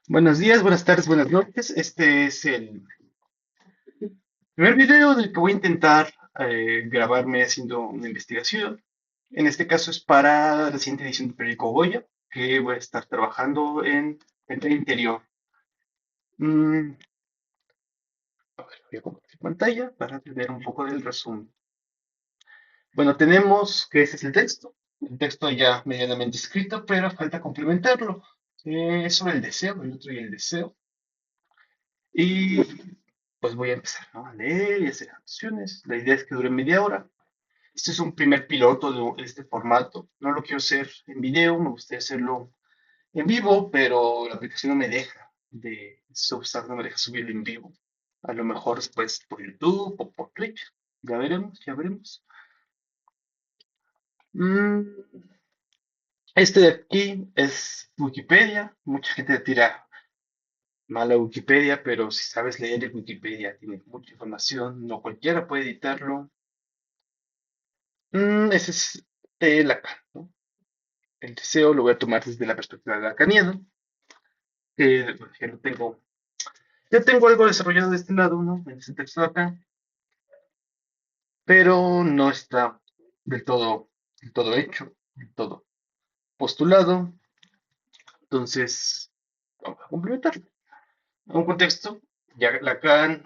Buenos días, buenas tardes, buenas noches. Este es el primer video del que voy a intentar grabarme haciendo una investigación. En este caso es para la siguiente edición del periódico Goya, que voy a estar trabajando en el interior. Mm, a ver, voy a compartir pantalla para tener un poco del resumen. Bueno, tenemos que ese es el texto. El texto ya medianamente escrito, pero falta complementarlo. Es sobre el deseo, el otro y el deseo. Y pues voy a empezar, ¿no? A leer y hacer anotaciones. La idea es que dure media hora. Este es un primer piloto de este formato. No lo quiero hacer en video, me gustaría hacerlo en vivo, pero la aplicación no me deja de Substack, no me deja subirlo en vivo. A lo mejor después por YouTube o por Twitch. Ya veremos, ya veremos. Mm, este de aquí es Wikipedia. Mucha gente le tira mala Wikipedia, pero si sabes leer en Wikipedia tiene mucha información. No cualquiera puede editarlo. Ese es Lacan, ¿no? El deseo lo voy a tomar desde la perspectiva lacaniana, que bueno, ya tengo algo desarrollado de este lado, ¿no? En este texto de acá, pero no está del todo hecho, del todo postulado. Entonces, vamos a complementarlo. Un contexto, ya Lacan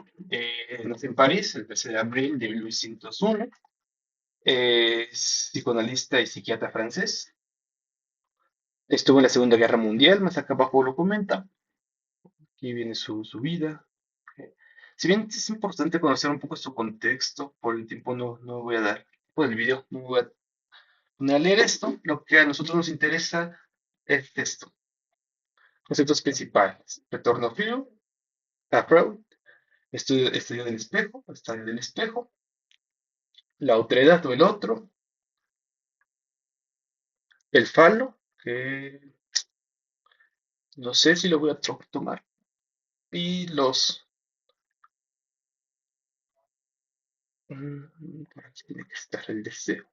nace en París el 13 de abril de 1901, es psicoanalista y psiquiatra francés. Estuvo en la Segunda Guerra Mundial, más acá abajo lo comenta. Aquí viene su vida. Eh, Si bien es importante conocer un poco su contexto, por el tiempo no voy a dar, por el video, no voy a poner a leer esto. Lo que a nosotros nos interesa es esto. Conceptos principales. Retorno frío, Freud, estudio del espejo, estadio del espejo, la otredad o el otro, el falo, que no sé si lo voy a tomar, y por aquí tiene que estar el deseo.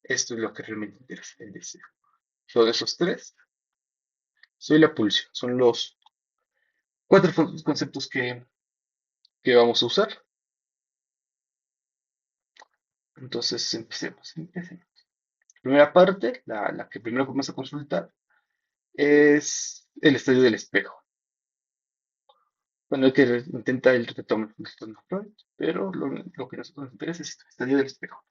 Esto es lo que realmente interesa, el deseo. Son esos tres. Soy la pulsión. Son los cuatro conceptos que vamos a usar. Entonces, empecemos. Primera parte, la que primero vamos a consultar, es el estadio del espejo. Bueno, hay que intentar el retorno a Freud, pero lo que a nosotros nos interesa es el estadio del espejo.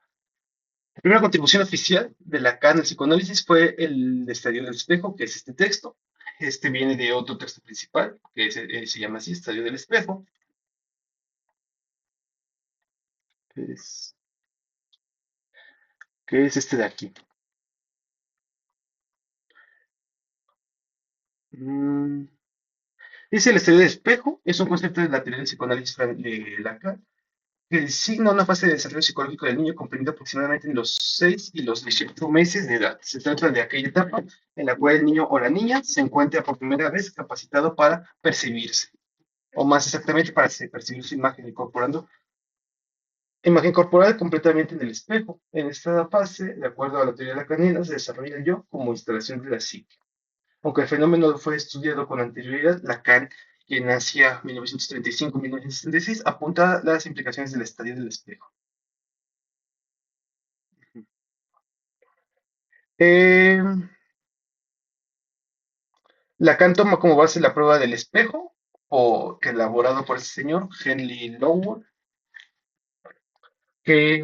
La primera contribución oficial de Lacan al psicoanálisis fue el estadio del espejo, que es este texto. Este viene de otro texto principal, que se llama así, Estadio del Espejo, que es, que es este de aquí. Mm, Dice el estadio del espejo, es un concepto de la teoría del psicoanálisis de Lacan que designa una fase de desarrollo psicológico del niño comprendida aproximadamente en los 6 y los 18 meses de edad. Se trata de aquella etapa en la cual el niño o la niña se encuentra por primera vez capacitado para percibirse, o más exactamente para percibir su imagen corporal completamente en el espejo. En esta fase, de acuerdo a la teoría lacaniana, se desarrolla el yo como instalación de la psique. Aunque el fenómeno fue estudiado con anterioridad, Lacan, quien nacía en 1935-1966, apunta a las implicaciones del estadio del espejo. Eh, Lacan toma como base la prueba del espejo, que elaborado por este señor, Henry Lowell, que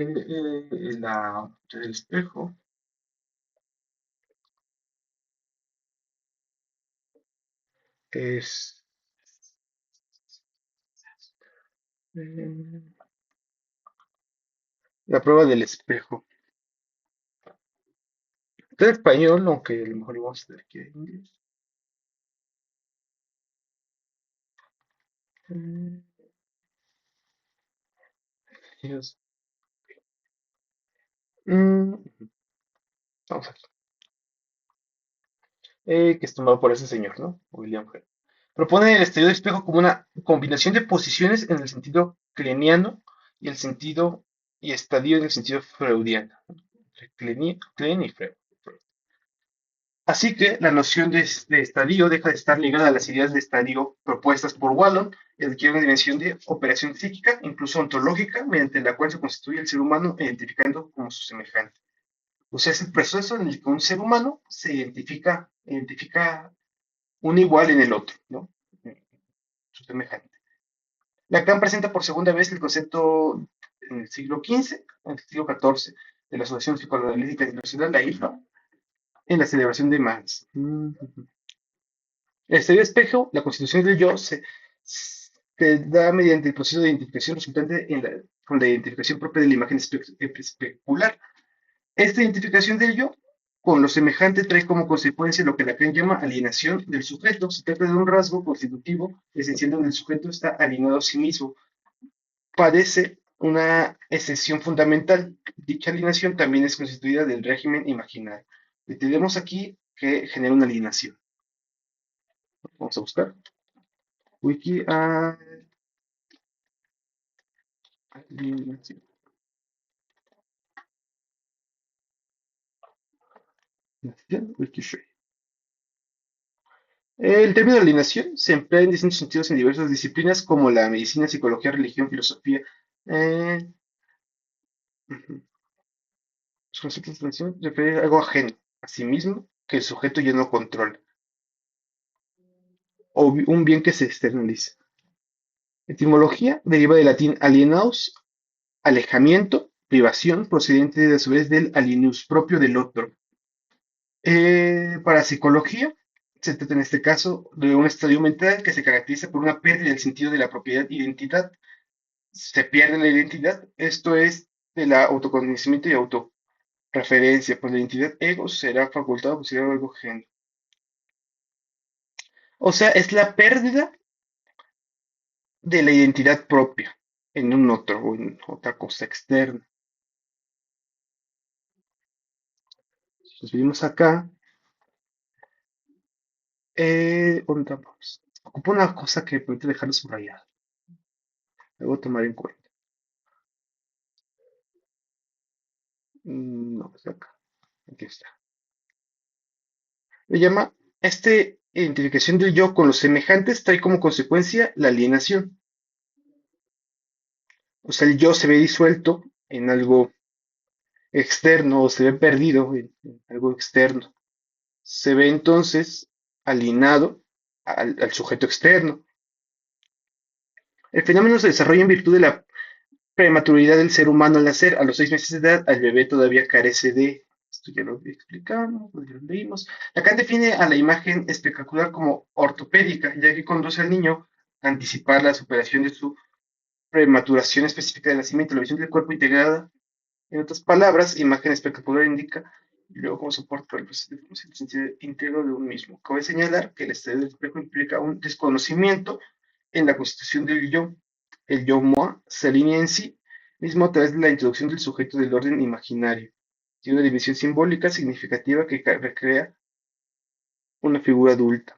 la del espejo es eh, la prueba del espejo. Está en español, aunque a lo mejor vamos a tener que ir en inglés. Mm, Dios. Mm, Vamos aquí. Que es tomado por ese señor, ¿no? William Henry. Propone el estudio del espejo como una combinación de posiciones en el sentido kleniano y el sentido y estadio en el sentido freudiano. Entre Klein y Freud. Así que la noción de estadio deja de estar ligada a las ideas de estadio propuestas por Wallon y adquiere una dimensión de operación psíquica, incluso ontológica, mediante la cual se constituye el ser humano identificando como su semejante. O sea, es el proceso en el que un ser humano se identifica un igual en el otro, ¿no? Su semejante. Lacan presenta por segunda vez el concepto en el siglo XV, en el siglo XIV, de la Asociación Psicoanalítica Internacional, la IFA, en la celebración de Marx. El estadio de espejo, la constitución del yo, se da mediante el proceso de identificación resultante con la identificación propia de la imagen especular. Esta identificación del yo con lo semejante trae como consecuencia lo que Lacan llama alienación del sujeto. Se trata de un rasgo constitutivo esencial donde el sujeto está alienado a sí mismo. Padece una excepción fundamental. Dicha alienación también es constituida del régimen imaginario. Tenemos aquí que genera una alienación. Vamos a buscar. Wiki alienación. Wikifree. El término alienación se emplea en distintos sentidos en diversas disciplinas como la medicina, psicología, religión, filosofía. Eh, ujú. Los conceptos de alienación refieren a algo ajeno a sí mismo que el sujeto ya no controla, o un bien que se externaliza. Etimología deriva del latín alienaus, alejamiento, privación, procedente a su vez del alienus, propio del otro. Para psicología, se trata en este caso de un estadio mental que se caracteriza por una pérdida del sentido de la propiedad identidad. Se pierde la identidad, esto es de la autoconocimiento y autorreferencia, pues la identidad ego será facultado por considerar algo ajeno. O sea, es la pérdida de la identidad propia en un otro o en otra cosa externa. Si nos venimos acá, ¿dónde vamos? Ocupa una cosa que permite dejarlo subrayado. Debo tomar en cuenta. No, es acá. Aquí está. Le llama, este identificación del yo con los semejantes trae como consecuencia la alienación. O sea, el yo se ve disuelto en algo externo o se ve perdido en algo externo. Se ve entonces alienado al sujeto externo. El fenómeno se desarrolla en virtud de la prematuridad del ser humano al nacer. A los 6 meses de edad, el bebé todavía carece de. Esto ya lo explicamos, ya lo leímos. Lacan define a la imagen espectacular como ortopédica, ya que conduce al niño a anticipar la superación de su prematuración específica de nacimiento, la visión del cuerpo integrada. En otras palabras, imagen espectacular indica y luego como soporte para el proceso de formación del sentido íntegro de un mismo. Cabe señalar que el estudio del espejo implica un desconocimiento en la constitución del yo. El yo moi se alinea en sí mismo a través de la introducción del sujeto del orden imaginario. Tiene una dimensión simbólica significativa que recrea una figura adulta.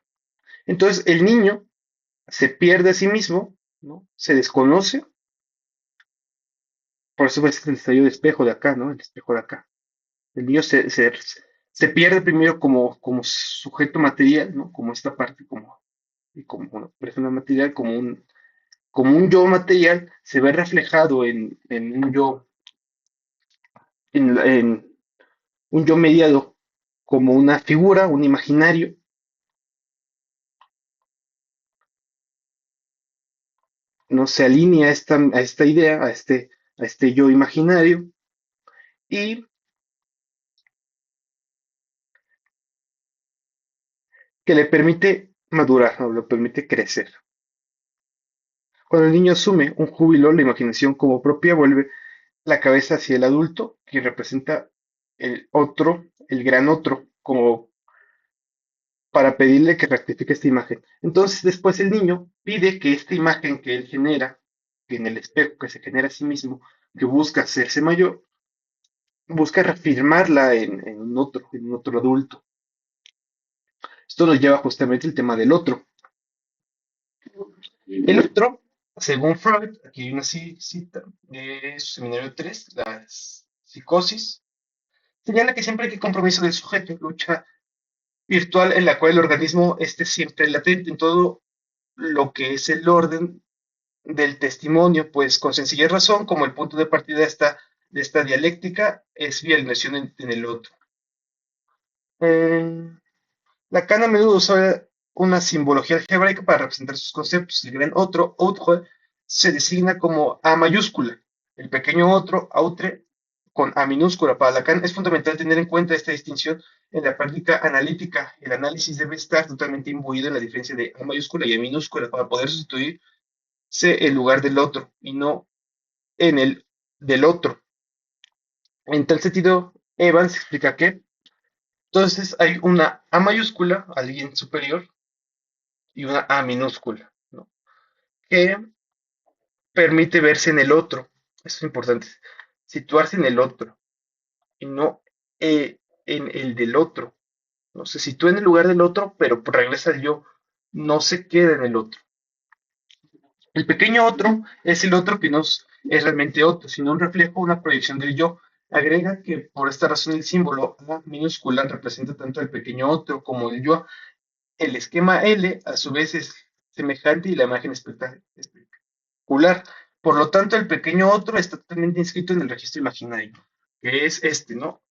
Entonces, el niño se pierde a sí mismo, ¿no? Se desconoce, por eso es el estallido de espejo de acá, ¿no? El espejo de acá. El niño se pierde primero como sujeto material, ¿no? Como esta parte, como una persona material, como un yo material, se ve reflejado en un yo, en un yo mediado como una figura, un imaginario, no se alinea a esta idea, a este yo imaginario, y que le permite madurar, o le permite crecer. Cuando el niño asume un júbilo, la imaginación como propia vuelve la cabeza hacia el adulto, que representa el otro, el gran otro, como para pedirle que rectifique esta imagen. Entonces, después el niño pide que esta imagen que él genera, que en el espejo que se genera a sí mismo, que busca hacerse mayor, busca reafirmarla en un otro adulto. Esto nos lleva justamente al tema del otro. El otro, según Freud, aquí hay una cita de su seminario 3, la psicosis, señala que siempre hay que compromiso del sujeto, lucha virtual en la cual el organismo esté siempre latente en todo lo que es el orden del testimonio, pues con sencilla razón, como el punto de partida de esta dialéctica es vía la inmersión en el otro. Eh, Lacan a menudo usa una simbología algebraica para representar sus conceptos. El gran otro, autre, se designa como A mayúscula. El pequeño otro, autre, con A minúscula. Para Lacan es fundamental tener en cuenta esta distinción en la práctica analítica. El análisis debe estar totalmente imbuido en la diferencia de A mayúscula y A minúscula para poder sustituirse en lugar del otro y no en el del otro. En tal sentido, Evans explica que entonces hay una A mayúscula, alguien superior, y una A minúscula, ¿no? Que permite verse en el otro. Eso es importante. Situarse en el otro y no en el del otro. No se sitúa en el lugar del otro, pero regresa al yo. No se queda en el otro. El pequeño otro es el otro que no es realmente otro, sino un reflejo, una proyección del yo. Agrega que por esta razón el símbolo A minúscula representa tanto el pequeño otro como el yo. El esquema L a su vez es semejante y la imagen espectacular. Por lo tanto, el pequeño otro está totalmente inscrito en el registro imaginario, que es este, ¿no?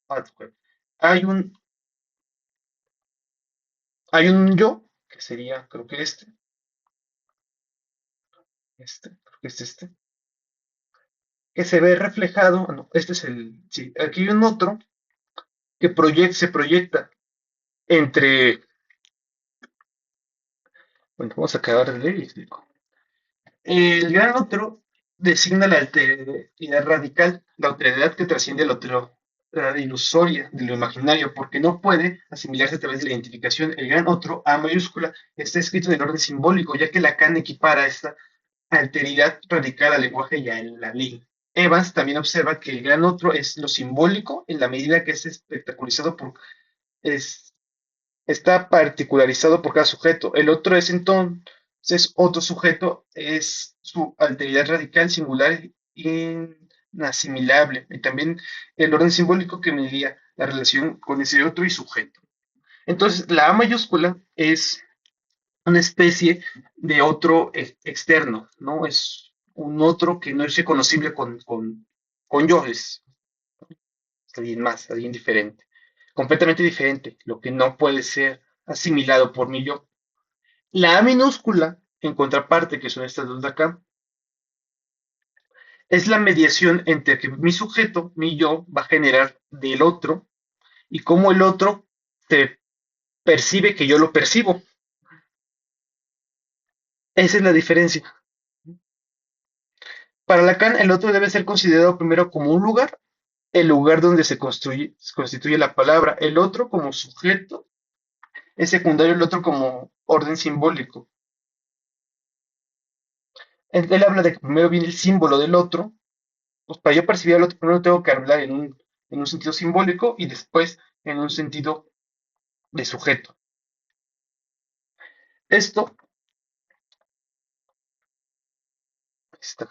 Hay un, hay un yo, que sería, creo que creo que es que se ve reflejado, no, este es el, sí, aquí hay un otro que se proyecta entre, bueno, vamos a acabar de leer y explico. El gran otro designa la alteridad radical, la alteridad que trasciende la ilusoria de lo imaginario, porque no puede asimilarse a través de la identificación. El gran otro, A mayúscula, está escrito en el orden simbólico, ya que Lacan equipara esta alteridad radical al lenguaje y a la ley. Evans también observa que el gran otro es lo simbólico en la medida que es espectacularizado es está particularizado por cada sujeto. El otro es entonces otro sujeto, es su alteridad radical, singular, inasimilable. Y también el orden simbólico que medía la relación con ese otro y sujeto. Entonces, la A mayúscula es una especie de otro externo, ¿no? Es un otro que no es reconocible con yo, es alguien más, alguien diferente, completamente diferente, lo que no puede ser asimilado por mi yo. La A minúscula, en contraparte, que son estas dos de acá, es la mediación entre que mi sujeto, mi yo, va a generar del otro y cómo el otro se percibe que yo lo percibo. Esa es la diferencia. Para Lacan, el otro debe ser considerado primero como un lugar, el lugar donde se constituye la palabra, el otro como sujeto, es secundario el otro como orden simbólico. Él habla de que primero viene el símbolo del otro, pues para yo percibir al otro primero tengo que hablar en un sentido simbólico y después en un sentido de sujeto. Esto está.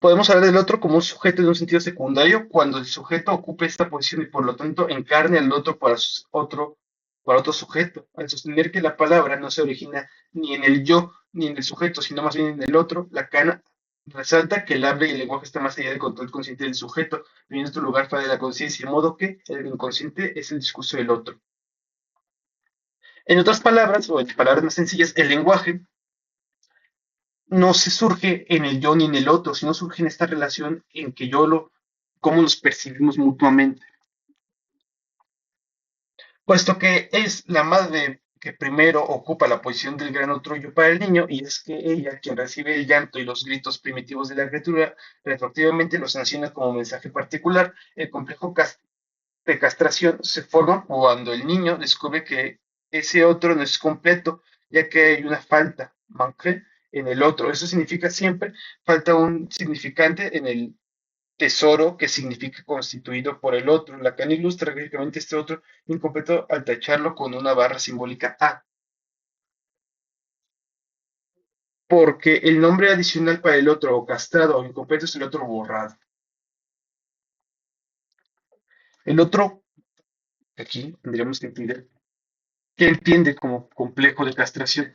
Podemos hablar del otro como un sujeto en un sentido secundario cuando el sujeto ocupe esta posición y por lo tanto encarne al otro para otro sujeto. Al sostener que la palabra no se origina ni en el yo ni en el sujeto, sino más bien en el otro, Lacan resalta que el habla y el lenguaje está más allá del control consciente del sujeto, y en este lugar fuera de la conciencia, de modo que el inconsciente es el discurso del otro. En otras palabras, o en palabras más sencillas, el lenguaje no se surge en el yo ni en el otro, sino surge en esta relación en que cómo nos percibimos mutuamente. Puesto que es la madre que primero ocupa la posición del gran otro yo para el niño, y es que ella, quien recibe el llanto y los gritos primitivos de la criatura, retroactivamente los sanciona como mensaje particular. El complejo de castración se forma cuando el niño descubre que ese otro no es completo, ya que hay una falta, manque, en el otro. Eso significa siempre falta un significante en el tesoro que significa constituido por el otro. Lacan ilustra gráficamente este otro incompleto al tacharlo con una barra simbólica A, porque el nombre adicional para el otro o castrado o incompleto es el otro borrado. El otro, aquí tendríamos que entender. que entiende como complejo de castración.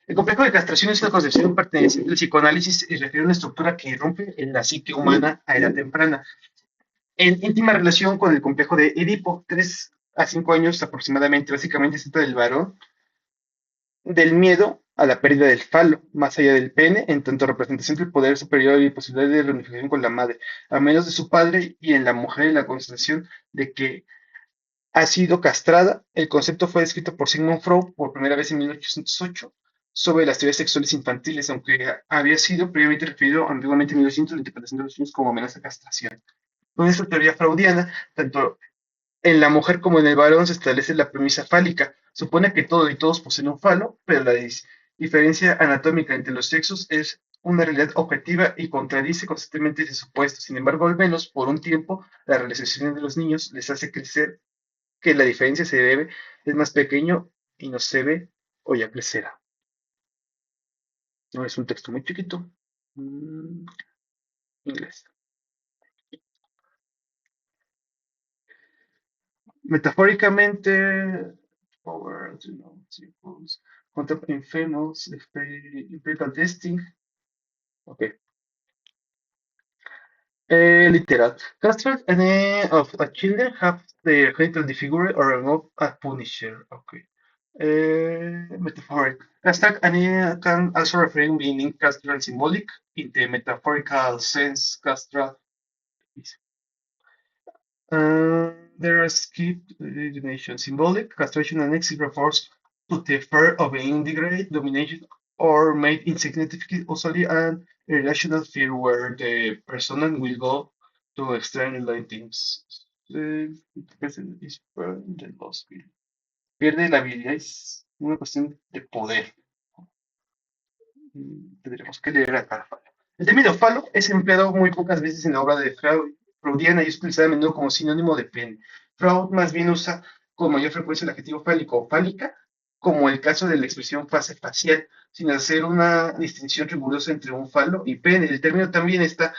El complejo de castración es una concepción perteneciente al psicoanálisis y refiere a una estructura que irrumpe en la psique humana a edad temprana, en íntima relación con el complejo de Edipo, 3 a 5 años aproximadamente. Básicamente se trata del varón, del miedo a la pérdida del falo, más allá del pene, en tanto representación del poder superior y posibilidad de reunificación con la madre, a menos de su padre, y en la mujer la constatación de que ha sido castrada. El concepto fue descrito por Sigmund Freud por primera vez en 1808 sobre las teorías sexuales infantiles, aunque había sido previamente referido ambiguamente en 1900 la interpretación de los niños como amenaza a castración. Con esta teoría freudiana, tanto en la mujer como en el varón se establece la premisa fálica. Supone que todo y todos poseen un falo, pero la diferencia anatómica entre los sexos es una realidad objetiva y contradice constantemente ese supuesto. Sin embargo, al menos por un tiempo, la realización de los niños les hace crecer que la diferencia se debe, es más pequeño y no se ve o ya crecerá. No es un texto muy chiquito. Mm, Inglés. Metafóricamente, power, you know, circles, concept infamous, empirical testing. Ok. Literal. Castrate any of a children have the genital disfigured or remove a punisher. Okay. Metaphoric. Castrate any can also refer meaning castral symbolic in the metaphorical sense. Castral is there are skipped dimension symbolic. Castration annexes refers to the fear of being degraded, domination, or made insignificant, usually an irrational fear where the persona will go to external things. The person is burned and lost will. Pierde la habilidad, es una cuestión de poder. Tendremos que leer acá. El término falo es empleado muy pocas veces en la obra de Freudiana y es utilizado a menudo como sinónimo de pene. Freud más bien usa con mayor frecuencia el adjetivo fálico o fálica, como el caso de la expresión fase facial, sin hacer una distinción rigurosa entre un falo y pene. El término también está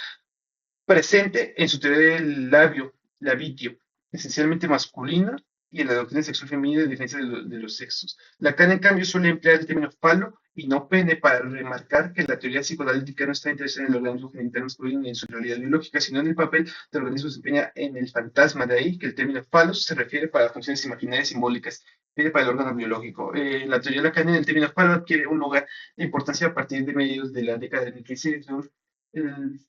presente en su teoría del labio, labitio, esencialmente masculina, y en la doctrina sexual femenina de diferencia de los sexos. Lacan, en cambio, suele emplear el término falo y no pene para remarcar que la teoría psicoanalítica no está interesada en el organismo genital masculino ni en su realidad biológica, sino en el papel del organismo que desempeña en el fantasma. De ahí que el término falos se refiere para funciones imaginarias simbólicas, para el órgano biológico. La teoría lacaniana, el término falo adquiere un lugar de importancia a partir de medios de la década del 15, el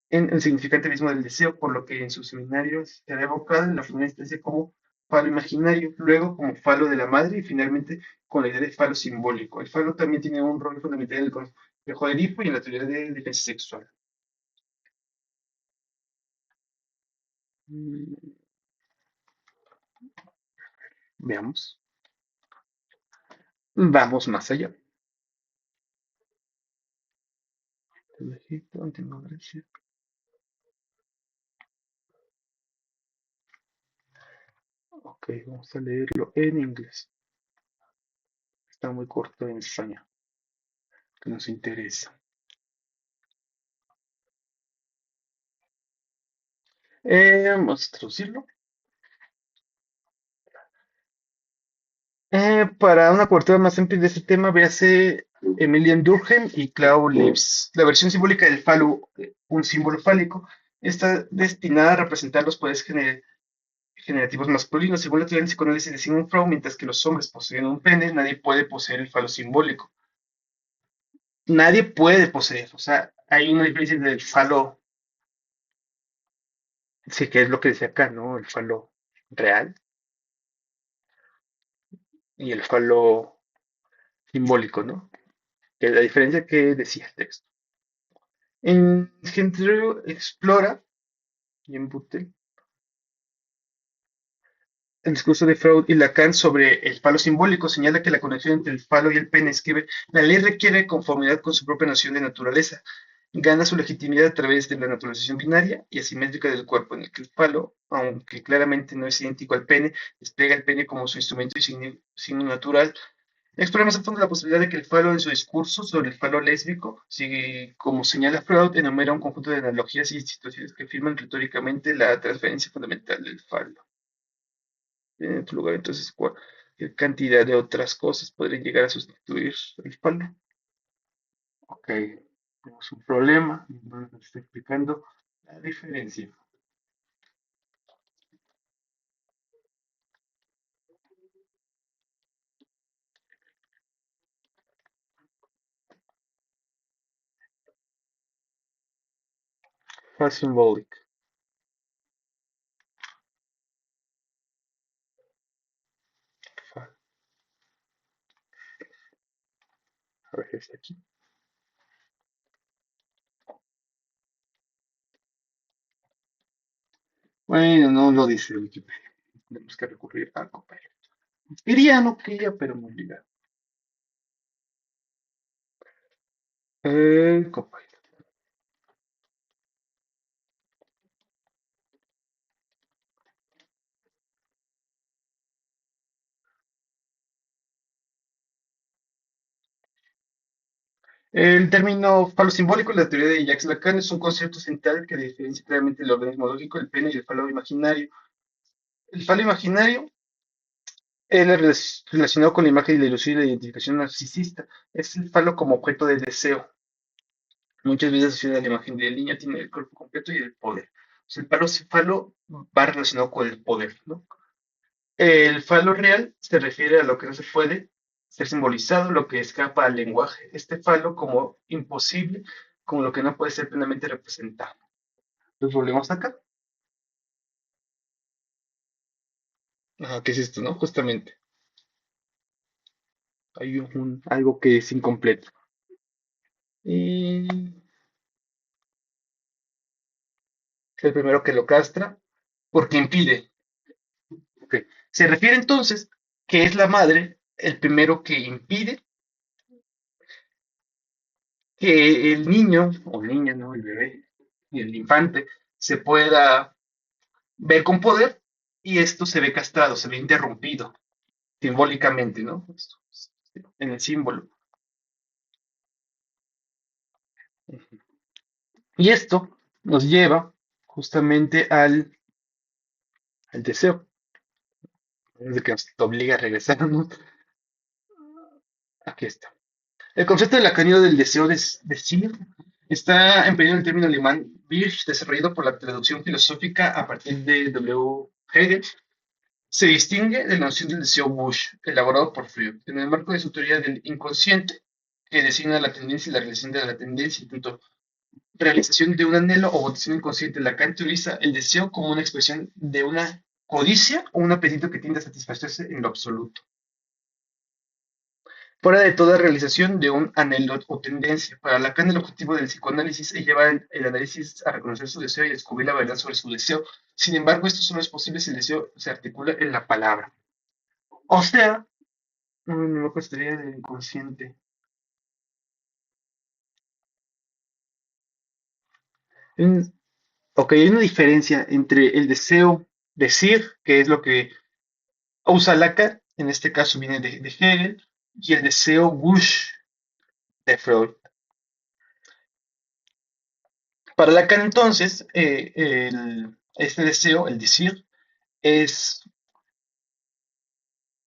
en el significante mismo del deseo, por lo que en sus seminarios será evocada en la primera instancia como falo imaginario, luego como falo de la madre y finalmente con la idea de falo simbólico. El falo también tiene un rol fundamental en el complejo de Edipo y en la teoría de defensa sexual. Mm, Veamos. Vamos más allá. El Egipto, antigua Grecia. Ok, vamos a leerlo en inglés. Está muy corto en España, que nos interesa. Vamos a traducirlo. Para una cobertura más amplia de este tema, véase Emilian Durkheim y Klaus Lewis. La versión simbólica del falo, un símbolo fálico, está destinada a representar los poderes generativos masculinos. Según la teoría del psicoanálisis de Sigmund Freud, mientras que los hombres poseen un pene, nadie puede poseer el falo simbólico. Nadie puede poseer, o sea, hay una diferencia entre el falo, sí, que es lo que decía acá, ¿no? El falo real y el falo simbólico, ¿no? Que es la diferencia que decía el texto. En Gentry explora y en Buttel el discurso de Freud y Lacan sobre el falo simbólico señala que la conexión entre el falo y el pene escribe: la ley requiere conformidad con su propia noción de naturaleza. Gana su legitimidad a través de la naturalización binaria y asimétrica del cuerpo, en el que el falo, aunque claramente no es idéntico al pene, despliega el pene como su instrumento y signo natural. Explora más a fondo la posibilidad de que el falo, en su discurso sobre el falo lésbico, si, como señala Freud, enumera un conjunto de analogías y situaciones que afirman retóricamente la transferencia fundamental del falo. en otro lugar. Entonces, cualquier cantidad de otras cosas podrían llegar a sustituir el falo. Ok, tenemos un problema. No nos está explicando la diferencia. Fa symbolic. Fa. A ver, está aquí. Bueno, no lo dice Wikipedia. Tenemos que recurrir a Copilot. Quería, no quería, pero me obligaron. Copilot. El término falo simbólico en la teoría de Jacques Lacan es un concepto central que diferencia claramente el organismo lógico, el pene y el falo imaginario. El falo imaginario él es relacionado con la imagen y la ilusión y la identificación narcisista. Es el falo como objeto de deseo. Muchas veces asociada a la imagen del niño, tiene el cuerpo completo y el poder. O sea, falo va relacionado con el poder, ¿no? El falo real se refiere a lo que no se puede ser simbolizado, lo que escapa al lenguaje. Este falo como imposible, como lo que no puede ser plenamente representado. Entonces volvemos acá. Ajá, ¿qué es esto, no? Justamente. Hay algo que es incompleto. Y es el primero que lo castra porque impide. Ok. Se refiere entonces que es la madre el primero que impide que el niño o niña, ¿no? El bebé y el infante se pueda ver con poder y esto se ve castrado, se ve interrumpido simbólicamente, ¿no? En el símbolo. Y esto nos lleva justamente al deseo, de que nos obliga a regresar, ¿no? Aquí está. El concepto de lacaniano del deseo de decir está empeñado en el término alemán Wirth, desarrollado por la traducción filosófica a partir de W. Hegel. Se distingue de la noción del deseo Bush, elaborado por Freud, en el marco de su teoría del inconsciente, que designa la tendencia y la realización de la tendencia, tanto realización de un anhelo o motivación inconsciente. Lacan teoriza el deseo como una expresión de una codicia o un apetito que tiende a satisfacerse en lo absoluto, fuera de toda realización de un anhelo o tendencia. Para Lacan, el objetivo del psicoanálisis es llevar el análisis a reconocer su deseo y a descubrir la verdad sobre su deseo. Sin embargo, esto solo es posible si el deseo se articula en la palabra. O sea, no me costaría del inconsciente. Mm, Ok, hay una diferencia entre el deseo decir, que es lo que usa Lacan, en este caso viene de Hegel, y el deseo Wush de Freud. Para Lacan, entonces, este deseo, el decir, es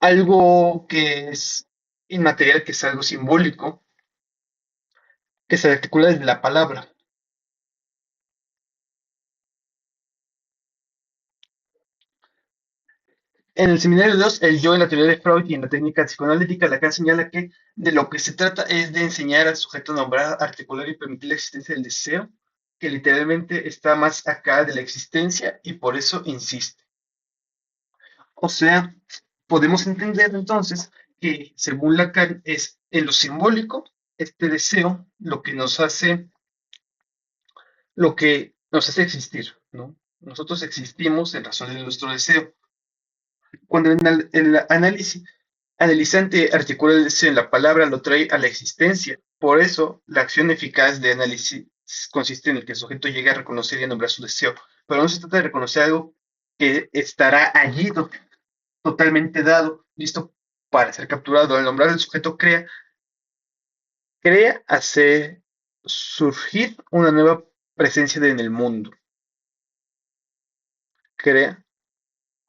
algo que es inmaterial, que es algo simbólico, que se articula desde la palabra. En el Seminario de Dios, el yo en la teoría de Freud y en la técnica psicoanalítica, Lacan señala que de lo que se trata es de enseñar al sujeto a nombrar, articular y permitir la existencia del deseo, que literalmente está más acá de la existencia y por eso insiste. O sea, podemos entender entonces que según Lacan es en lo simbólico, este deseo lo que nos hace existir, ¿no? Nosotros existimos en razón de nuestro deseo. Cuando en el análisis analizante articula el deseo en la palabra, lo trae a la existencia. Por eso, la acción eficaz de análisis consiste en el que el sujeto llegue a reconocer y a nombrar su deseo. Pero no se trata de reconocer algo que estará allí totalmente dado, listo para ser capturado. Al nombrar el sujeto crea, hace surgir una nueva presencia en el mundo. Crea.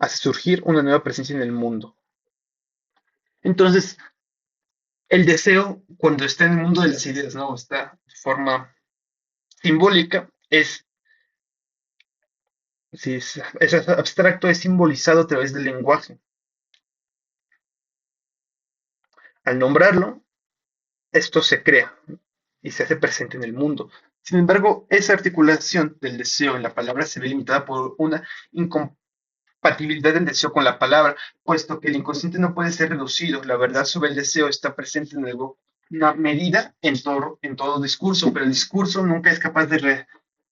hace surgir una nueva presencia en el mundo. Entonces, el deseo, cuando está en el mundo de las ideas, ¿no? Está de forma simbólica, si es abstracto, es simbolizado a través del lenguaje. Al nombrarlo, esto se crea y se hace presente en el mundo. Sin embargo, esa articulación del deseo en la palabra se ve limitada por una incompatibilidad del deseo con la palabra, puesto que el inconsciente no puede ser reducido. La verdad sobre el deseo está presente en alguna medida en todo discurso, pero el discurso nunca es capaz de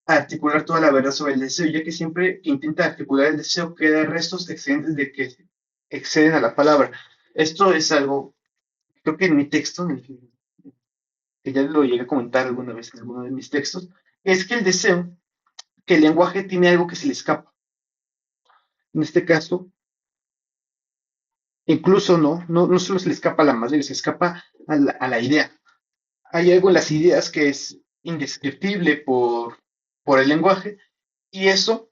articular toda la verdad sobre el deseo, ya que siempre que intenta articular el deseo queda restos excedentes de que exceden a la palabra. Esto es algo, creo que en mi texto, que ya lo llegué a comentar alguna vez en alguno de mis textos, es que el deseo, que el lenguaje tiene algo que se le escapa. En este caso, incluso no solo se le escapa a la madre, se escapa a la idea. Hay algo en las ideas que es indescriptible por el lenguaje y eso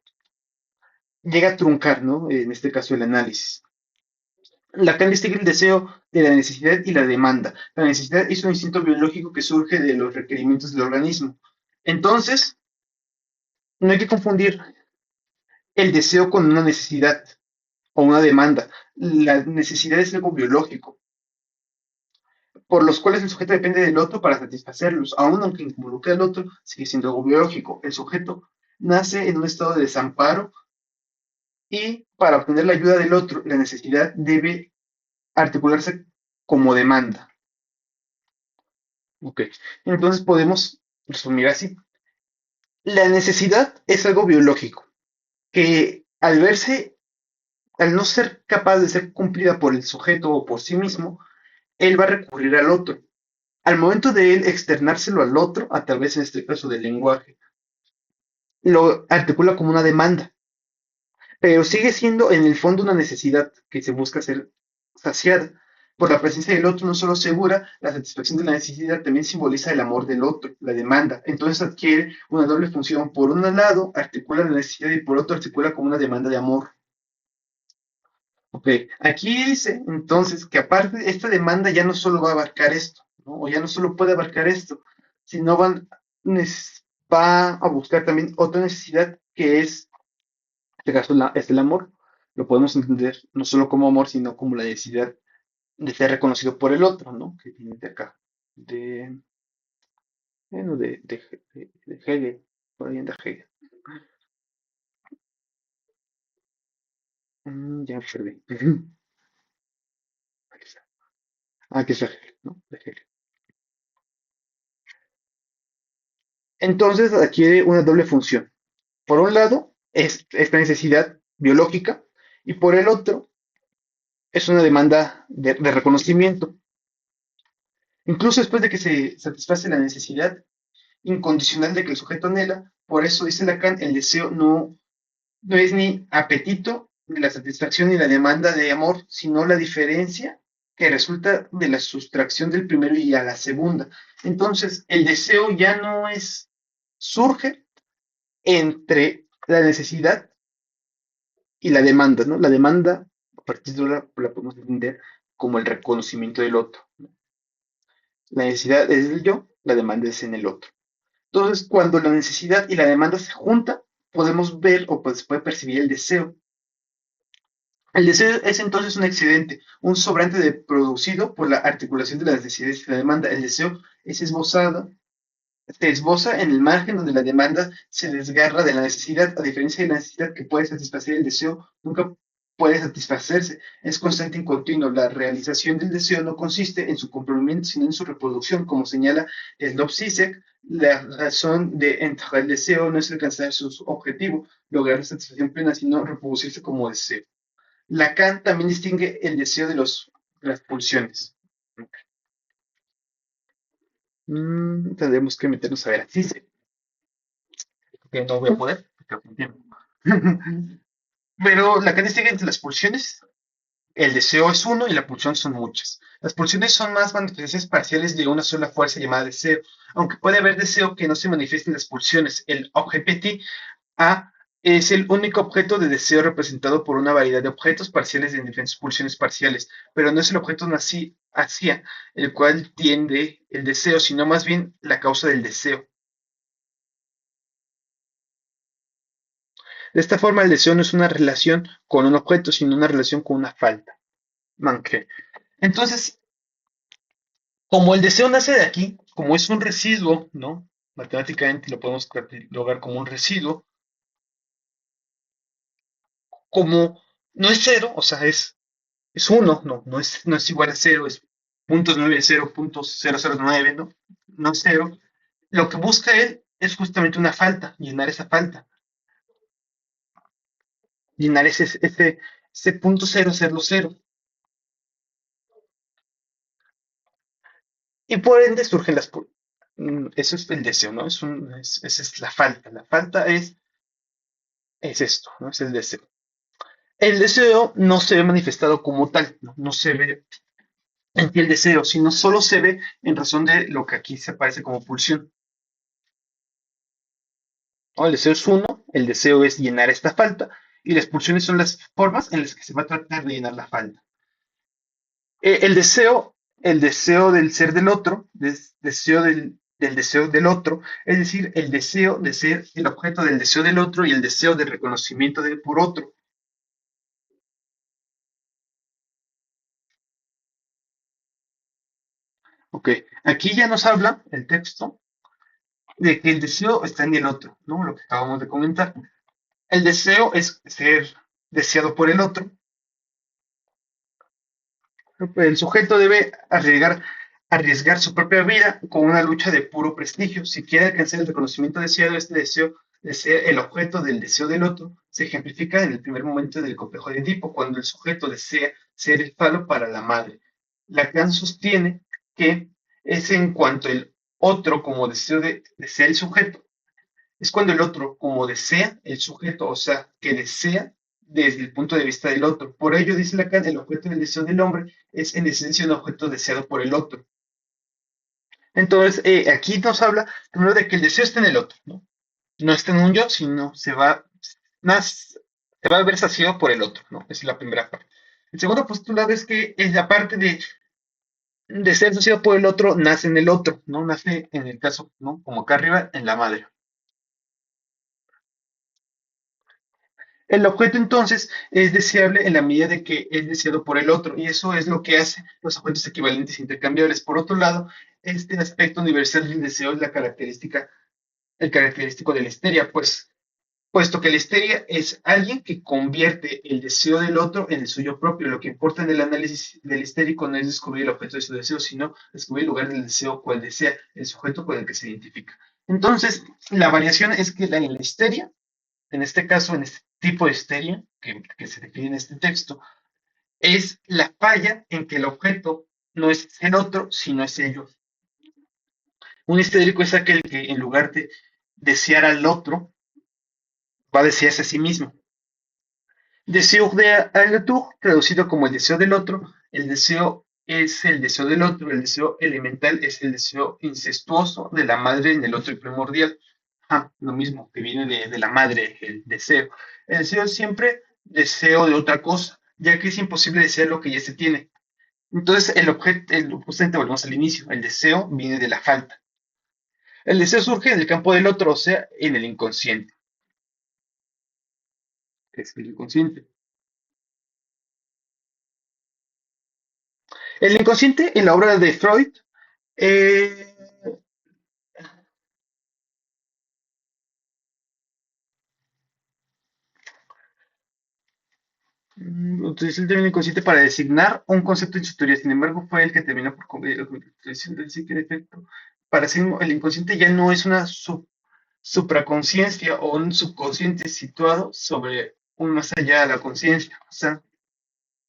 llega a truncar, ¿no? En este caso, el análisis. Lacan distingue el deseo de la necesidad y la demanda. La necesidad es un instinto biológico que surge de los requerimientos del organismo. Entonces, no hay que confundir el deseo con una necesidad o una demanda. La necesidad es algo biológico, por los cuales el sujeto depende del otro para satisfacerlos. Aun aunque involucre al otro, sigue siendo algo biológico. El sujeto nace en un estado de desamparo y para obtener la ayuda del otro, la necesidad debe articularse como demanda. Ok, entonces podemos resumir así. La necesidad es algo biológico que al no ser capaz de ser cumplida por el sujeto o por sí mismo, él va a recurrir al otro. Al momento de él externárselo al otro, a través, en este caso, del lenguaje, lo articula como una demanda, pero sigue siendo en el fondo una necesidad que se busca ser saciada. Por la presencia del otro no solo asegura la satisfacción de la necesidad, también simboliza el amor del otro, la demanda. Entonces adquiere una doble función. Por un lado, articula la necesidad y por otro, articula como una demanda de amor. Ok, aquí dice entonces que aparte esta demanda ya no solo va a abarcar esto, ¿no? O ya no solo puede abarcar esto, sino va a buscar también otra necesidad que es, en este caso, es el amor. Lo podemos entender no solo como amor, sino como la necesidad de ser reconocido por el otro, ¿no? Que viene de acá, de, bueno, de Hegel, por ahí anda Hegel. Ya me perdí. Aquí está. Ah, aquí está Hegel, ¿no? De Hegel. Entonces adquiere una doble función. Por un lado, es esta necesidad biológica y por el otro, es una demanda de reconocimiento. Incluso después de que se satisface la necesidad incondicional de que el sujeto anhela, por eso dice Lacan, el deseo no es ni apetito, ni la satisfacción, ni la demanda de amor, sino la diferencia que resulta de la sustracción del primero y a la segunda. Entonces, el deseo ya no surge entre la necesidad y la demanda, ¿no? La demanda, a partir de ahora, la podemos entender como el reconocimiento del otro. La necesidad es el yo, la demanda es en el otro. Entonces, cuando la necesidad y la demanda se juntan, podemos ver o pues, se puede percibir el deseo. El deseo es entonces un excedente, un sobrante producido por la articulación de las necesidades y la demanda. El deseo es esbozado, se esboza en el margen donde la demanda se desgarra de la necesidad, a diferencia de la necesidad que puede satisfacer el deseo, nunca puede satisfacerse, es constante y continuo. La realización del deseo no consiste en su cumplimiento, sino en su reproducción, como señala Slob Zizek. La razón de entrar el deseo no es alcanzar su objetivo, lograr la satisfacción plena, sino reproducirse como deseo. Lacan también distingue el deseo de las pulsiones. Tendremos que meternos a ver a Zizek, que no voy a poder, porque no tiempo. Pero Lacan distingue entre las pulsiones, el deseo es uno y la pulsión son muchas. Las pulsiones son más manifestaciones parciales de una sola fuerza llamada deseo, aunque puede haber deseo que no se manifieste en las pulsiones. El objectif A es el único objeto de deseo representado por una variedad de objetos parciales en diferentes pulsiones parciales, pero no es el objeto hacia el cual tiende el deseo, sino más bien la causa del deseo. De esta forma, el deseo no es una relación con un objeto, sino una relación con una falta. Manque. Entonces, como el deseo nace de aquí, como es un residuo, ¿no? Matemáticamente lo podemos catalogar como un residuo, como no es cero, o sea, es uno, no es igual a cero, es 0.90, 0.009, ¿no? No es cero. Lo que busca él es justamente una falta, llenar esa falta, llenar ese punto cero, cero, cero. Y por ende surgen eso es el deseo, ¿no? Esa es la falta. La falta es esto, ¿no? Es el deseo. El deseo no se ve manifestado como tal, ¿no? No se ve en ti el deseo, sino solo se ve en razón de lo que aquí se aparece como pulsión. ¿No? El deseo es uno, el deseo es llenar esta falta, y las pulsiones son las formas en las que se va a tratar de llenar la falta. El deseo del ser del otro, deseo del deseo del otro, es decir, el deseo de ser el objeto del deseo del otro y el deseo de reconocimiento por otro. Ok, aquí ya nos habla el texto de que el deseo está en el otro, ¿no? Lo que acabamos de comentar. El deseo es ser deseado por el otro. El sujeto debe arriesgar su propia vida con una lucha de puro prestigio. Si quiere alcanzar el reconocimiento deseado, este deseo de ser el objeto del deseo del otro se ejemplifica en el primer momento del complejo de Edipo, cuando el sujeto desea ser el falo para la madre. Lacan sostiene que es en cuanto el otro como deseo de ser el sujeto, es cuando el otro, como desea el sujeto, o sea, que desea desde el punto de vista del otro. Por ello, dice Lacan, el objeto del deseo del hombre es en esencia un objeto deseado por el otro. Entonces, aquí nos habla primero de que el deseo está en el otro, ¿no? No está en un yo, sino más, se va a ver saciado por el otro, ¿no? Esa es la primera parte. El segundo postulado es que es la parte de ser saciado por el otro, nace en el otro, ¿no? Nace en el caso, ¿no? Como acá arriba, en la madre. El objeto entonces es deseable en la medida de que es deseado por el otro, y eso es lo que hace los objetos equivalentes intercambiables. Por otro lado, este aspecto universal del deseo es el característico de la histeria, puesto que la histeria es alguien que convierte el deseo del otro en el suyo propio. Lo que importa en el análisis del histérico no es descubrir el objeto de su deseo, sino descubrir el lugar del deseo cual desea, el sujeto con el que se identifica. Entonces, la variación es que en la histeria, en este caso, en este tipo de histeria que se define en este texto, es la falla en que el objeto no es el otro, sino es ellos. Un histérico es aquel que en lugar de desear al otro, va a desearse a sí mismo. Deseo de l'autre, traducido como el deseo del otro, el deseo es el deseo del otro, el deseo elemental es el deseo incestuoso de la madre en el otro y primordial. Lo mismo que viene de la madre, el deseo. El deseo es siempre deseo de otra cosa, ya que es imposible desear lo que ya se tiene. Entonces, justamente volvemos al inicio, el deseo viene de la falta. El deseo surge en el campo del otro, o sea, en el inconsciente, que es el inconsciente. El inconsciente, en la obra de Freud, eh, utilizó el término inconsciente para designar un concepto en su teoría. Sin embargo, fue el que terminó por convenir la utilización del psique de efecto. Para sí, el inconsciente ya no es una supraconsciencia o un subconsciente situado sobre un más allá de la conciencia. O sea,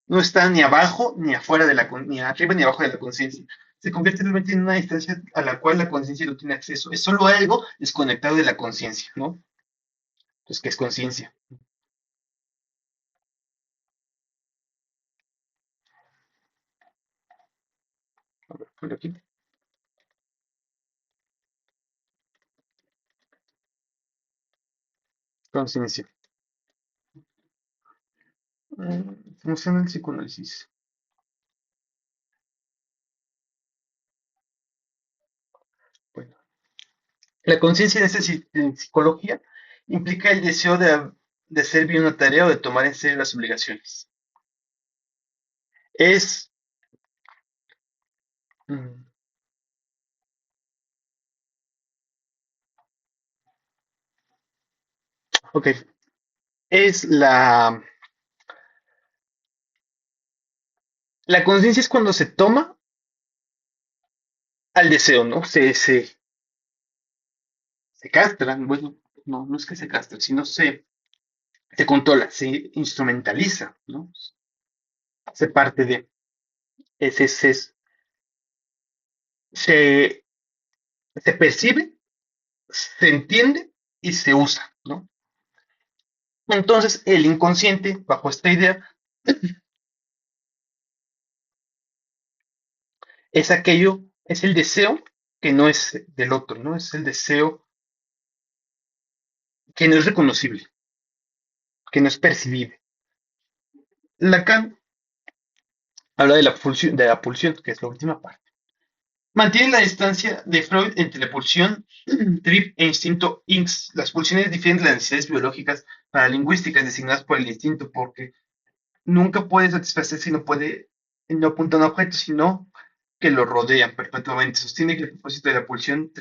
no está ni abajo ni afuera ni arriba ni abajo de la conciencia. Se convierte realmente en una distancia a la cual la conciencia no tiene acceso. Es solo algo desconectado de la conciencia, ¿no? Pues, ¿qué es conciencia? A ver, por aquí. Conciencia. funciona el psicoanálisis? Bueno, la conciencia en psicología implica el deseo de hacer bien una tarea o de tomar en serio las obligaciones. Es, mm, ok, es la conciencia es cuando se toma al deseo, ¿no? Se castran, bueno, no, no es que se castran, sino se controla, se instrumentaliza, ¿no? Se parte de, se, se percibe, se entiende y se usa, ¿no? Entonces, el inconsciente, bajo esta idea, es aquello, es el deseo que no es del otro, ¿no? Es el deseo que no es reconocible, que no es percibible. Lacan habla de la pulsión, que es la última parte. Mantiene la distancia de Freud entre la pulsión, trip e instinto inx. Las pulsiones difieren de las necesidades biológicas paralingüísticas designadas por el instinto, porque nunca puede satisfacerse si no puede, no apunta a un objeto, sino que lo rodean perpetuamente. Sostiene que el propósito de la pulsión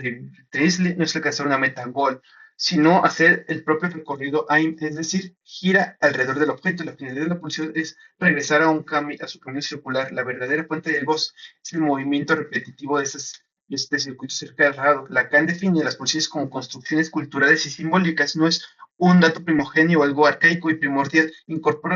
trisle no es alcanzar una meta gol, sino hacer el propio recorrido AIM, es decir, gira alrededor del objeto. La finalidad de la pulsión es regresar a su camino circular. La verdadera fuente del gozo es el movimiento repetitivo de este circuito cerrado. Lacan define las pulsiones como construcciones culturales y simbólicas, no es un dato primogenio o algo arcaico y primordial, incorpora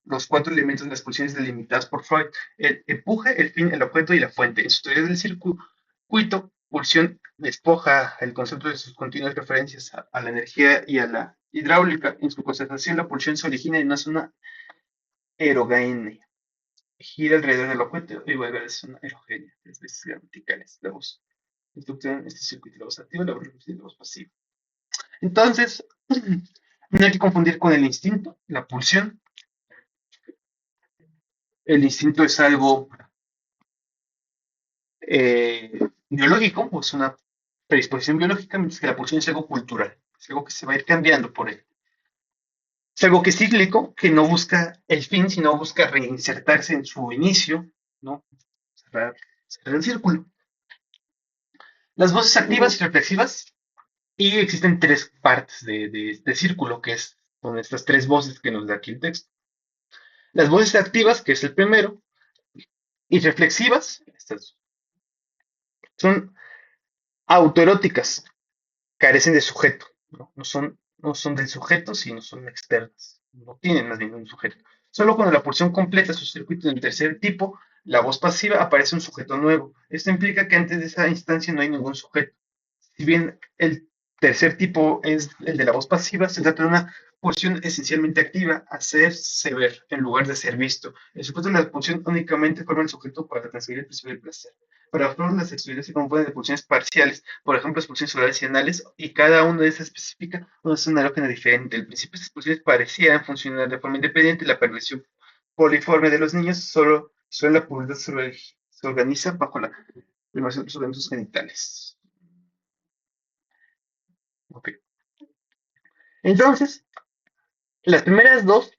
los cuatro elementos de las pulsiones delimitadas por Freud: el empuje, el fin, el objeto y la fuente. En su teoría del circuito, pulsión despoja el concepto de sus continuas referencias a la energía y a la hidráulica. En su concentración, la pulsión se origina en una zona erogénea. Gira alrededor del objeto y vuelve a la zona erogénea. Es decir, verticales. La voz instrucción, este circuito, la voz activa, la voz repetitiva, la voz pasiva. Entonces, no hay que confundir con el instinto, la pulsión. El instinto es algo biológico, o es una predisposición biológica, mientras que la pulsión es algo cultural, es algo que se va a ir cambiando por él. Es algo que es cíclico, que no busca el fin, sino busca reinsertarse en su inicio, ¿no? Cerrar el círculo. Las voces activas y reflexivas, y existen tres partes de este círculo, que es con estas tres voces que nos da aquí el texto. Las voces activas, que es el primero, y reflexivas, estas son autoeróticas, carecen de sujeto, ¿no? No son del sujeto, sino son externas, no tienen más bien un sujeto. Solo cuando la pulsión completa su circuito del tercer tipo, la voz pasiva, aparece un sujeto nuevo. Esto implica que antes de esa instancia no hay ningún sujeto. Si bien el tercer tipo es el de la voz pasiva, se trata de una pulsión esencialmente activa, hacerse ver en lugar de ser visto. El sujeto de la pulsión únicamente forma el sujeto para transferir el principio del placer. Para Freud, la sexualidad se compone de pulsiones parciales, por ejemplo, expulsiones orales y anales, y cada una de esas especifica una zona erógena diferente. El principio de esas pulsiones parecían funcionar de forma independiente. La perversión poliforme de los niños solo la pubertad se organiza bajo la primación de los órganos genitales. Okay. Entonces, las primeras dos,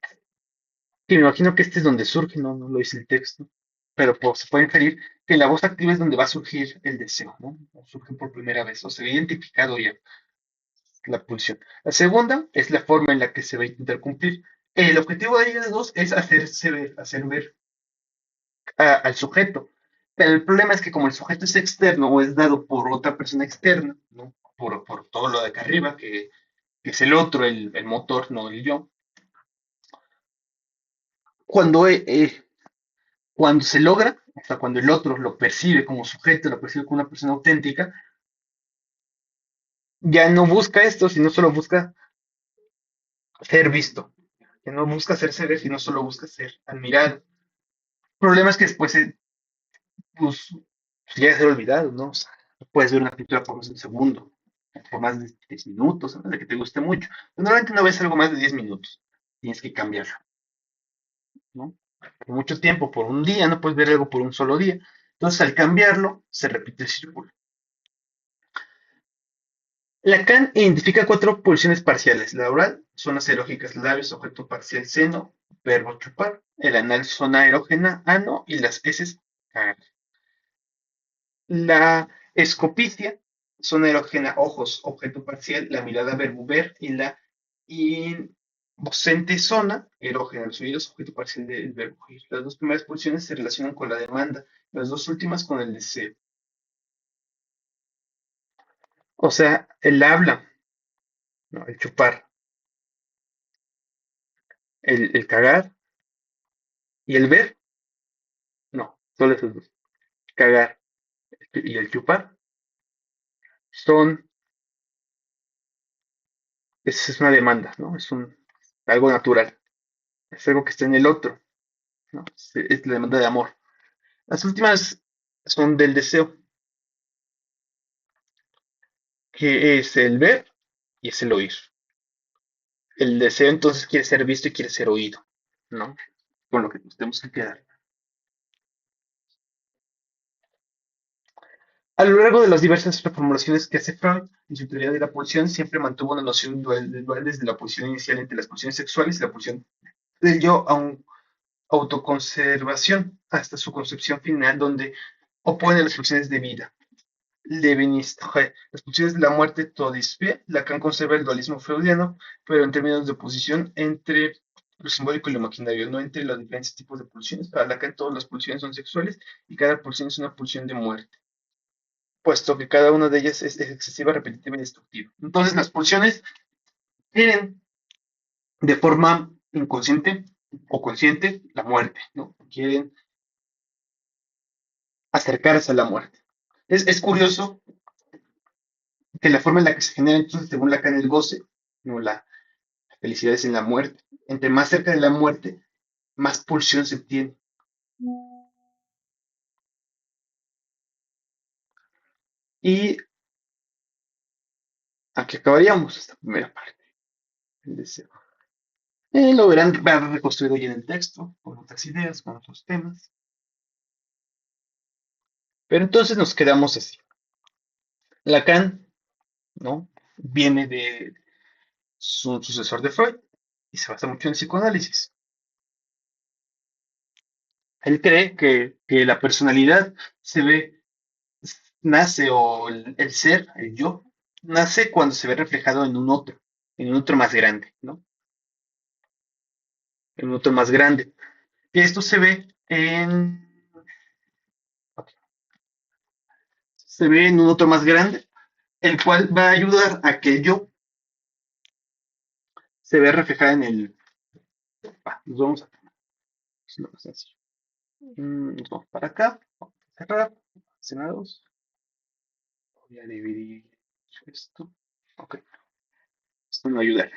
que me imagino que este es donde surge, no lo dice el texto, pero pues, se puede inferir que en la voz activa es donde va a surgir el deseo, ¿no? O surge por primera vez, o se ve identificado ya la pulsión. La segunda es la forma en la que se va a intentar cumplir. El objetivo de ellas dos es hacer ver al sujeto. Pero el problema es que como el sujeto es externo o es dado por otra persona externa, ¿no? Por todo lo de acá arriba, que es el otro, el motor, no el yo. Cuando cuando se logra, o sea, cuando el otro lo percibe como sujeto, lo percibe como una persona auténtica, ya no busca esto, sino solo busca ser visto. Ya no busca hacerse ver, sino solo busca ser admirado. El problema es que después, pues, llega a ser olvidado, ¿no? O sea, no puedes ver una pintura por más de un segundo, por más de 10 minutos, a menos de que te guste mucho. Pero normalmente no ves algo más de 10 minutos. Tienes que cambiarlo. ¿no? Por mucho tiempo, por un día, no puedes ver algo por un solo día. Entonces, al cambiarlo, se repite el círculo. Lacan identifica cuatro pulsiones parciales: la oral, zonas erógenas labios, objeto parcial seno, verbo chupar; el anal, zona erógena ano; y las heces, cagar. La escopicia, zona erógena ojos, objeto parcial; la mirada, verbo ver; y la invocente, zona erógena los oídos, objeto parcial del verbo oír. Las dos primeras pulsiones se relacionan con la demanda, las dos últimas con el deseo. O sea, el habla, ¿no? El chupar, el cagar y el ver, no, solo esos dos. Cagar y el chupar son, es una demanda, ¿no? Algo natural, es algo que está en el otro, ¿no? Es la demanda de amor. Las últimas son del deseo, que es el ver y es el oír. El deseo entonces quiere ser visto y quiere ser oído, ¿no? Con lo que nos tenemos que quedar. A lo largo de las diversas reformulaciones que hace Freud en su teoría de la pulsión, siempre mantuvo una noción dual desde la pulsión inicial entre las pulsiones sexuales y la pulsión del yo a un autoconservación hasta su concepción final, donde opone las pulsiones de vida. Leibniz, las pulsiones de la muerte, Todisbé. Lacan conserva el dualismo freudiano, pero en términos de oposición entre lo simbólico y lo imaginario, no entre los diferentes tipos de pulsiones. Para Lacan todas las pulsiones son sexuales y cada pulsión es una pulsión de muerte, puesto que cada una de ellas es excesiva, repetitiva y destructiva. Entonces las pulsiones quieren de forma inconsciente o consciente la muerte, ¿no? Quieren acercarse a la muerte. Es curioso que la forma en la que se genera entonces, según Lacan, el goce, no la felicidad es en la muerte. Entre más cerca de la muerte, más pulsión se obtiene. Y aquí acabaríamos esta primera parte, el deseo. Lo verán reconstruido hoy en el texto, con otras ideas, con otros temas. Pero entonces nos quedamos así. Lacan, ¿no? Viene de su sucesor de Freud y se basa mucho en el psicoanálisis. Él cree que la personalidad se ve, nace, o el ser, el yo, nace cuando se ve reflejado en un otro más grande, ¿no? En un otro más grande. Y esto se ve en un otro más grande, el cual va a ayudar a que el yo se vea reflejado en el. Nos vamos a es lo más sencillo. Nos vamos para acá, vamos a cerrar, senados. Voy a dividir esto. Ok, esto me va a ayudar.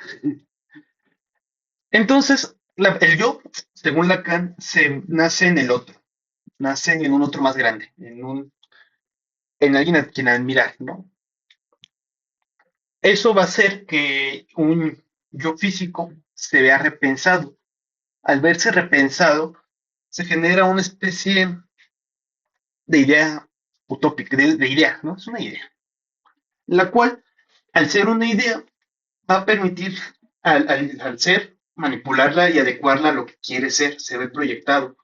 Entonces, el yo, según Lacan, se nace en el otro, nace en un otro más grande, en alguien a quien admirar, ¿no? Eso va a hacer que un yo físico se vea repensado. Al verse repensado, se genera una especie de idea utópica, de idea, ¿no? Es una idea, la cual, al ser una idea, va a permitir al ser manipularla y adecuarla a lo que quiere ser, se ve proyectado.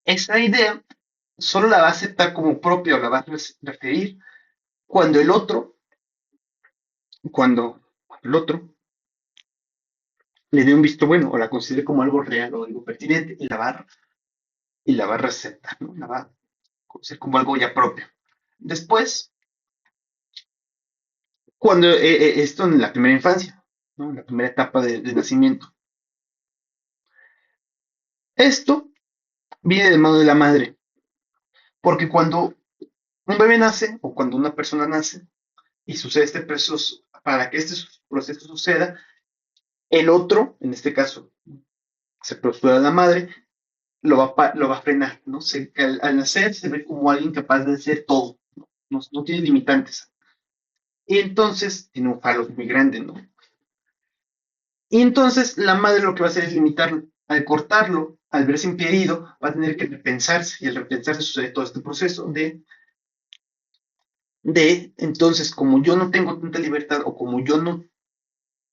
Esa idea solo la va a aceptar como propia o la va a referir cuando el otro, cuando el otro le dé un visto bueno o la considere como algo real o algo pertinente y la va a receptar, ¿no? La va a conocer como algo ya propio. Después, cuando esto en la primera infancia, ¿no? En la primera etapa de nacimiento. Esto viene de mano de la madre, porque cuando un bebé nace o cuando una persona nace y sucede este proceso, para que este proceso suceda, el otro, en este caso, se procura la madre, lo va a frenar, ¿no? Al nacer se ve como alguien capaz de hacer todo, ¿no? No tiene limitantes. Y entonces tiene un falo muy grande, ¿no? Y entonces la madre lo que va a hacer es limitarlo. Al cortarlo, al verse impedido, va a tener que repensarse, y al repensarse sucede todo este proceso entonces, como yo no tengo tanta libertad o como yo no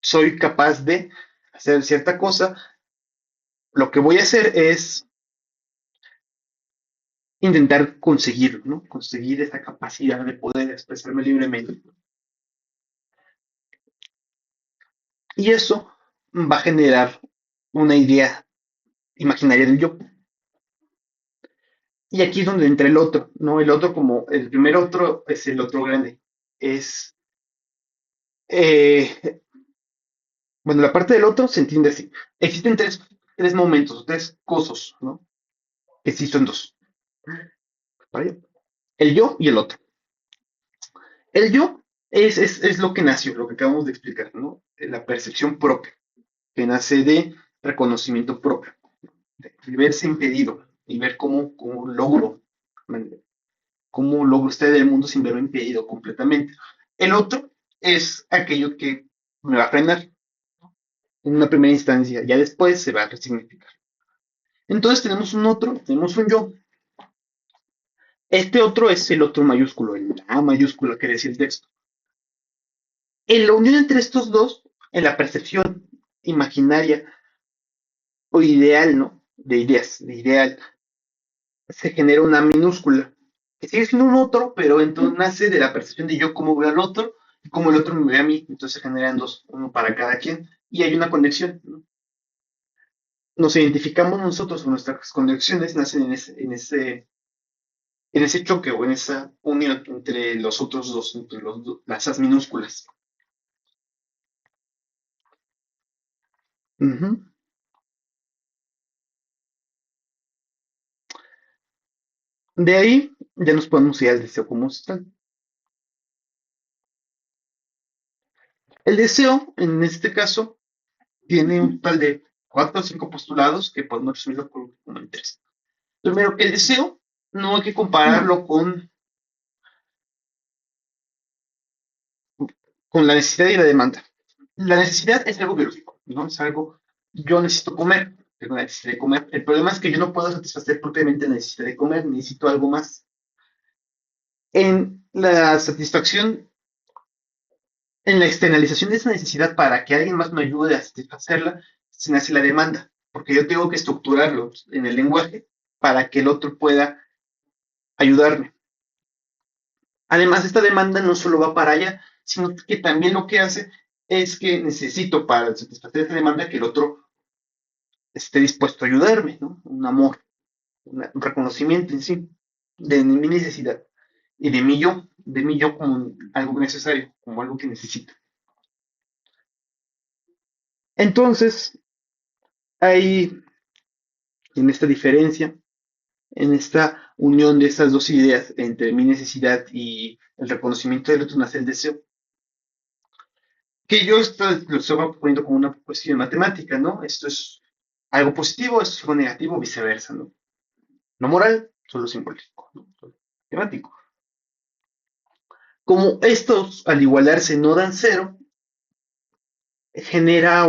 soy capaz de hacer cierta cosa, lo que voy a hacer es intentar conseguirlo, ¿no? Conseguir esa capacidad de poder expresarme libremente. Y eso va a generar una idea imaginaria del yo. Y aquí es donde entra el otro, ¿no? El otro como el primer otro es el otro grande. Es, eh, bueno, la parte del otro se entiende así. Existen tres momentos, tres cosas, ¿no? Que sí son dos. ¿Vale? El yo y el otro. El yo es lo que nació, lo que acabamos de explicar, ¿no? La percepción propia, que nace de reconocimiento propio, de verse impedido y ver cómo logro estar en el mundo sin verme impedido completamente. El otro es aquello que me va a frenar en una primera instancia, ya después se va a resignificar. Entonces tenemos un otro, tenemos un yo. Este otro es el otro mayúsculo, el A mayúscula que decía el texto. En la unión entre estos dos, en la percepción imaginaria o ideal, ¿no? De ideas, de ideal, se genera una minúscula, que sigue siendo un otro, pero entonces nace de la percepción de yo cómo veo al otro y cómo el otro me ve a mí. Entonces se generan dos, uno para cada quien, y hay una conexión, ¿no? Nos identificamos nosotros con nuestras conexiones, nacen en ese choque o en esa unión entre los otros dos, entre las minúsculas. Ujú. De ahí ya nos podemos ir al deseo como tal. El deseo, en este caso, tiene un total de cuatro o cinco postulados que podemos resumirlo como en tres. Primero, que el deseo no hay que compararlo con la necesidad y la demanda. La necesidad es algo biológico, ¿no? Es algo, yo necesito comer, tengo la necesidad de comer. El problema es que yo no puedo satisfacer propiamente la necesidad de comer, necesito algo más. En la satisfacción, en la externalización de esa necesidad para que alguien más me ayude a satisfacerla, se nace la demanda, porque yo tengo que estructurarlo en el lenguaje para que el otro pueda ayudarme. Además, esta demanda no solo va para allá, sino que también lo que hace es que necesito para satisfacer esta demanda que el otro esté dispuesto a ayudarme, ¿no? Un amor, un reconocimiento en sí de mi necesidad y de mi yo como algo necesario, como algo que necesito. Entonces, hay en esta diferencia, en esta unión de estas dos ideas entre mi necesidad y el reconocimiento del otro, nace el deseo. Que yo esto lo estoy poniendo como una cuestión matemática, ¿no? Esto es algo positivo, esto es algo negativo, viceversa, ¿no? No moral, solo simbólico, ¿no? Solo matemático. Como estos, al igualarse, no dan cero, genera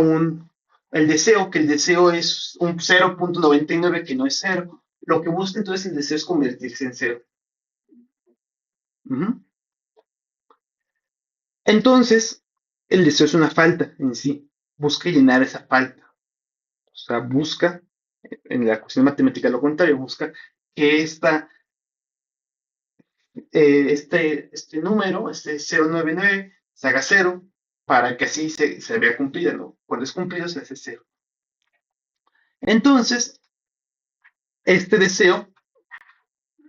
el deseo, que el deseo es un 0,99 que no es cero. Lo que busca entonces el deseo es convertirse en cero. Ujú. Entonces, el deseo es una falta en sí. Busca llenar esa falta. O sea, busca, en la cuestión matemática lo contrario, busca que este número, este 099, se haga cero para que así se vea cumplida, ¿no? Cuando es cumplido se hace cero. Entonces, este deseo,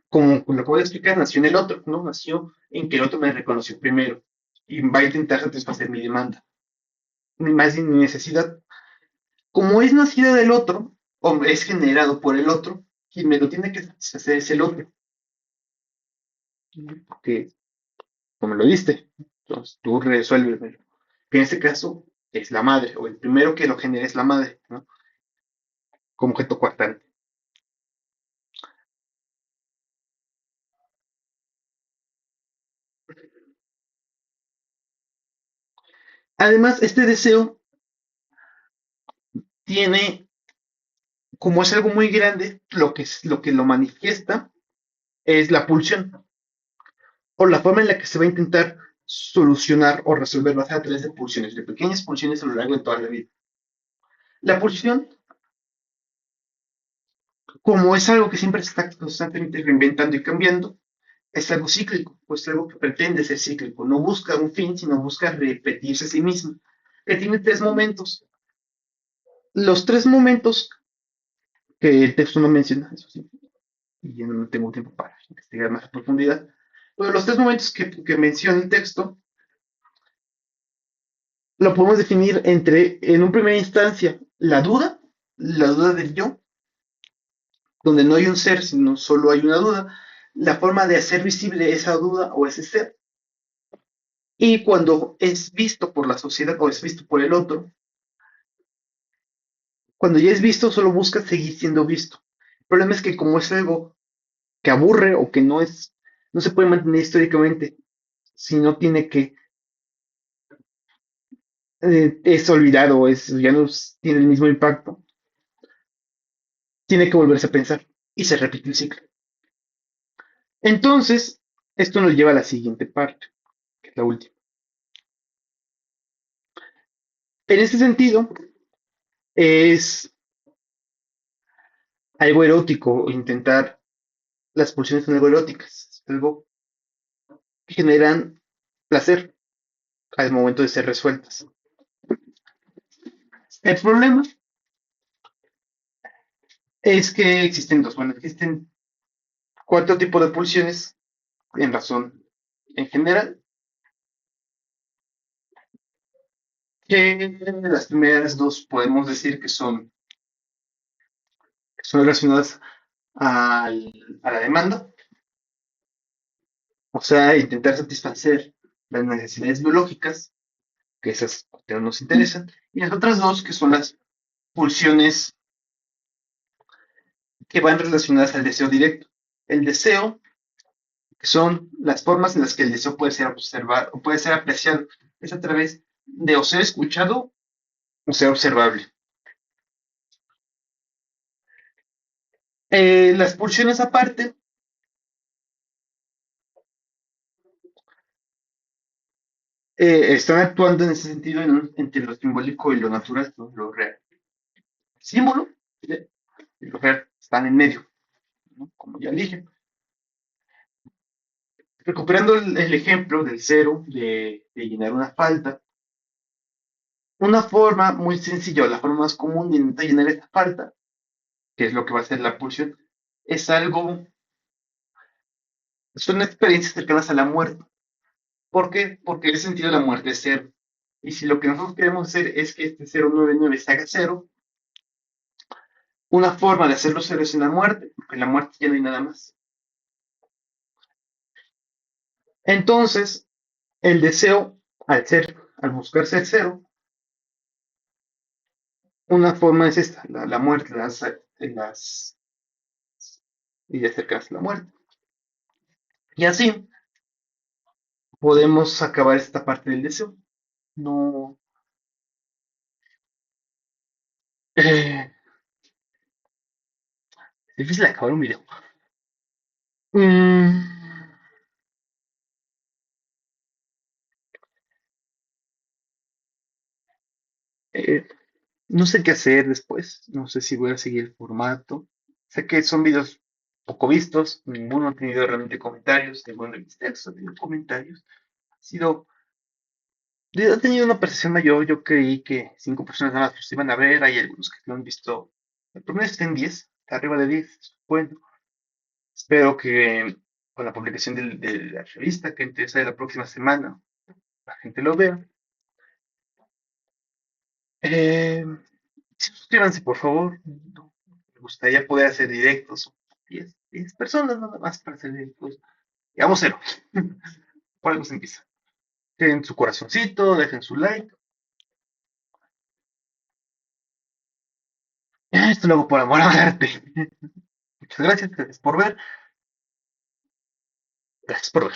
como lo acabo de explicar, nació en el otro, ¿no? Nació en que el otro me reconoció primero y va a intentar satisfacer mi demanda, ni más ni mi necesidad. Como es nacida del otro, o es generado por el otro, quien me lo tiene que satisfacer es el otro, porque como lo diste, entonces tú resuélvemelo. Que en este caso es la madre, o el primero que lo genera es la madre, ¿no? Como objeto coartante. Además, este deseo tiene como es algo muy grande, lo que lo manifiesta es la pulsión o la forma en la que se va a intentar solucionar o resolver va a ser a través de pulsiones, de pequeñas pulsiones a lo largo de toda la vida. La pulsión, como es algo que siempre se está constantemente reinventando y cambiando, es algo cíclico, pues algo que pretende ser cíclico. No busca un fin, sino busca repetirse a sí mismo. Que tiene tres momentos. Los tres momentos que el texto no menciona, eso sí, y yo no tengo tiempo para investigar más a profundidad, pero los tres momentos que menciona el texto lo podemos definir entre, en una primera instancia, la duda del yo, donde no hay un ser, sino solo hay una duda, la forma de hacer visible esa duda o ese ser, y cuando es visto por la sociedad o es visto por el otro, cuando ya es visto, solo busca seguir siendo visto. El problema es que como es algo que aburre o que no es, no se puede mantener históricamente, si no tiene que, es olvidado, es, ya no tiene el mismo impacto, tiene que volverse a pensar y se repite el ciclo. Entonces, esto nos lleva a la siguiente parte, que es la última. En este sentido, es algo erótico intentar, las pulsiones son algo eróticas, es algo que generan placer al momento de ser resueltas. El problema es que existen dos, bueno, existen cuatro tipos de pulsiones en razón en general, que las primeras dos podemos decir que son relacionadas a la demanda, o sea, intentar satisfacer las necesidades biológicas, que esas no nos interesan, y las otras dos que son las pulsiones que van relacionadas al deseo directo. El deseo, que son las formas en las que el deseo puede ser observado o puede ser apreciado, es a través de o ser escuchado o ser observable. Las pulsiones aparte están actuando en ese sentido entre lo simbólico y lo natural, ¿no? Lo real. El símbolo y lo real están en medio, ¿no? Como ya dije. Recuperando el ejemplo del cero, de llenar una falta, una forma muy sencilla, o la forma más común de intentar llenar esta falta, que es lo que va a ser la pulsión, es algo, son experiencias cercanas a la muerte. ¿Por qué? Porque el sentido de la muerte es cero. Y si lo que nosotros queremos hacer es que este 099 se haga cero, una forma de hacerlo cero es en la muerte, porque en la muerte ya no hay nada más. Entonces, el deseo, al buscar ser cero, una forma es esta, la muerte, y de acercarse a la muerte. Y así podemos acabar esta parte del deseo. No, es difícil acabar un video. Mm, eh, no sé qué hacer después. No sé si voy a seguir el formato. Sé que son videos poco vistos. Ninguno ha tenido realmente comentarios. Ninguno de mis textos ha tenido comentarios. Ha sido, ha tenido una percepción mayor. Yo creí que 5 personas nada más los iban a ver. Hay algunos que lo han visto. El promedio está en 10, está arriba de 10. Bueno, espero que con la publicación de la revista que empieza la próxima semana, la gente lo vea. Eh, Suscríbanse, por favor. No, me gustaría poder hacer directos. 10 personas nada más para hacer directos. Digamos cero. Por algo se empieza. Dejen su corazoncito, dejen su like. Esto lo hago por amor al arte. Muchas gracias, gracias por ver. Gracias por ver.